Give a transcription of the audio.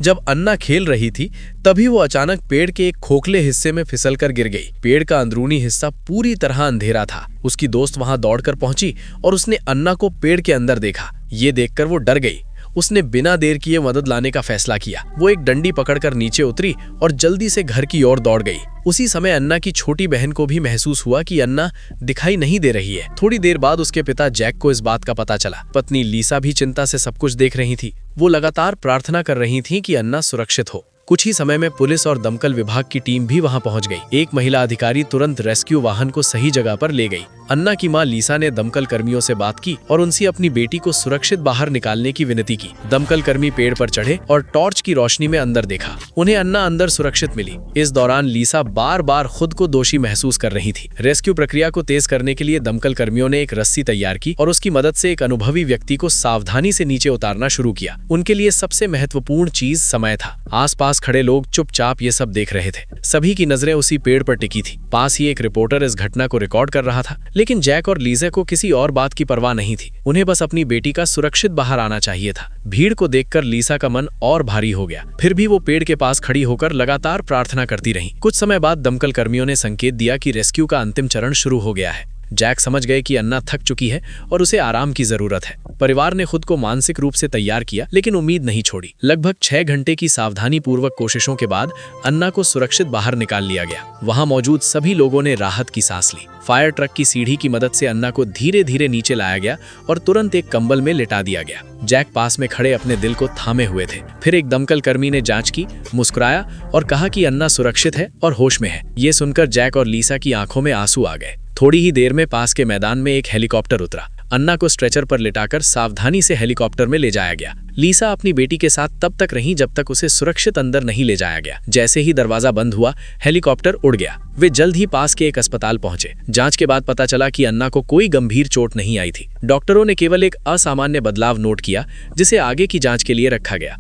जब अन्ना खेल रही थी तभी वो अचानक पेड़ के एक खोखले हिस्से में फिसलकर गिर गई। पेड़ का अंदरूनी हिस्सा पूरी तरह अंधेरा था। उसकी दोस्त वहां दौड़कर पहुंची और उसने अन्ना को पेड़ के अंदर देखा। ये देखकर वो डर गई। उसने बिना देर किए मदद लाने का फैसला किया। वो एक डंडी पकड़कर नीचे उतरी और जल्दी से घर की ओर दौड़ गई। उसी समय अन्ना की छोटी बहन को भी महसूस हुआ कि अन्ना दिखाई नहीं दे रही है। थोड़ी देर बाद उसके पिता जैक को इस बात का पता चला। पत्नी लीसा भी चिंता से सब कुछ देख रही थी। वो लगातार प्रार्थना कर रही थी कि अन्ना सुरक्षित हो। कुछ ही समय में पुलिस और दमकल विभाग की टीम भी वहां पहुंच गई। एक महिला अधिकारी तुरंत रेस्क्यू वाहन को सही जगह पर ले गई। अन्ना की मां लीसा ने दमकल कर्मियों से बात की और उनसे अपनी बेटी को सुरक्षित बाहर निकालने की विनती की। दमकल कर्मी पेड़ पर चढ़े और टॉर्च की रोशनी में अंदर देखा। उन्हें अन्ना अंदर सुरक्षित मिली। इस दौरान लीसा बार बार खुद को दोषी महसूस कर रही थी। रेस्क्यू प्रक्रिया को तेज करने के लिए दमकल कर्मियों ने एक रस्सी तैयार की और उसकी मदद से एक अनुभवी व्यक्ति को सावधानी से नीचे उतारना शुरू किया। उनके लिए सबसे महत्वपूर्ण चीज समय था। आसपास खड़े लोग चुपचाप ये सब देख रहे थे। सभी की नजरें उसी पेड़ पर टिकी थी। पास ही एक रिपोर्टर इस घटना को रिकॉर्ड कर रहा था। लेकिन जैक और लीजा को किसी और बात की परवाह नहीं थी। उन्हें बस अपनी बेटी का सुरक्षित बाहर आना चाहिए था। भीड़ को देखकर लीसा का मन और भारी हो गया। फिर भी वो पेड़ के पास खड़ी होकर लगातार प्रार्थना करती रही। कुछ समय बाद दमकल कर्मियों ने संकेत दिया कि रेस्क्यू का अंतिम चरण शुरू हो गया है। जैक समझ गए कि अन्ना थक चुकी है और उसे आराम की जरूरत है। परिवार ने खुद को मानसिक रूप से तैयार किया, लेकिन उम्मीद नहीं छोड़ी। लगभग 6 घंटे की सावधानी पूर्वक कोशिशों के बाद अन्ना को सुरक्षित बाहर निकाल लिया गया। वहां मौजूद सभी लोगों ने राहत की सांस ली। फायर ट्रक की सीढ़ी की मदद से अन्ना को धीरे धीरे नीचे लाया गया और तुरंत एक कंबल में लिटा दिया गया। जैक पास में खड़े अपने दिल को थामे हुए थे। फिर एक दमकल कर्मी ने जांच की, मुस्कुराया और कहा कि अन्ना सुरक्षित है और होश में है। ये सुनकर जैक और लीसा की आंखों में आंसू आ गए। थोड़ी ही देर में पास के मैदान में एक हेलीकॉप्टर उतरा। अन्ना को स्ट्रेचर पर लिटाकर सावधानी से हेलीकॉप्टर में ले जाया गया। लीसा अपनी बेटी के साथ तब तक रही जब तक उसे सुरक्षित अंदर नहीं ले जाया गया। जैसे ही दरवाजा बंद हुआ, हेलीकॉप्टर उड़ गया। वे जल्द ही पास के एक अस्पताल पहुंचे। जांच के बाद पता चला कि अन्ना को कोई गंभीर चोट नहीं आई थी। डॉक्टरों ने केवल एक असामान्य बदलाव नोट किया, जिसे आगे की जांच के लिए रखा गया।